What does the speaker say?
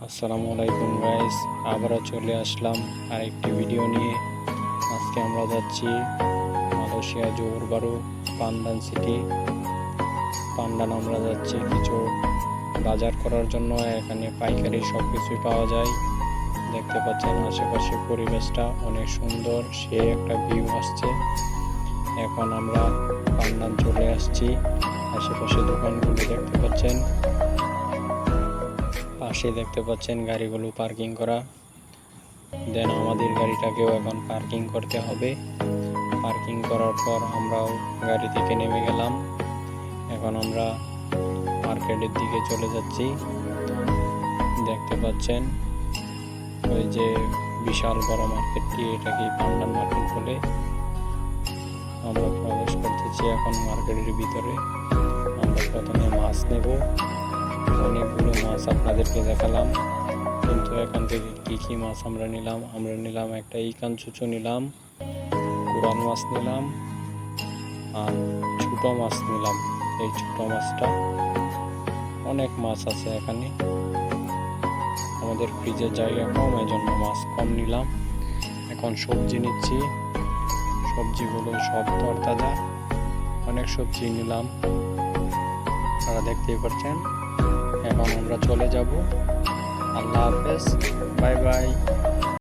আসসালামু আলাইকুম গাইস, আবারও চলে আসলাম আরেকটি ভিডিও নিয়ে। আজকে আমরা যাচ্ছি মালয়েশিয়া জোহর বারু পান্দান সিটি। পান্দান আমরা যাচ্ছি কিছু বাজার করার জন্য। এখানে পাইকারি সব কিছুই পাওয়া যায়। দেখতে পাচ্ছেন আশেপাশে পরিবেশটা অনেক সুন্দর, সে একটা ভিউ আসছে। এখন আমরা পান্দান চলে আসছি। আশেপাশে দোকানগুলো দেখতে পাচ্ছেন, পাশে দেখতে পাচ্ছেন গাড়িগুলো পার্কিং করা। দেন আমাদের গাড়িটাকেও এখন পার্কিং করতে হবে। পার্কিং করার পর আমরাও গাড়ি থেকে নেমে গেলাম। এখন আমরা মার্কেটের দিকে চলে যাচ্ছি। দেখতে পাচ্ছেন ওই যে বিশাল বড় মার্কেটটি, এটাকে পান্দান মার্কেট বলে। আমরা প্রবেশ করতেছি এখন মার্কেটের ভিতরে। আমরা প্রথমে মাছ নেব। অনেকগুলো মাছ আপনাদেরকে দেখালাম, কিন্তু এখান থেকে কি মাছ আমরা নিলাম একটা ইকান চুচু নিলাম, কোরাল মাছ নিলাম আর ছোট মাছ নিলাম। এই ছোট মাছটা, অনেক মাছ আছে এখানে, আমাদের ফ্রিজের জায়গা কম, এই জন্য মাছ কম নিলাম। এখন সবজি নিচ্ছি, সবজিগুলো সব তরতাজা, অনেক সবজি নিলাম, আপনারা দেখতেই পাচ্ছেন। এখন আমরা চলে যাব। আল্লাহ হাফেজ, বাই বাই।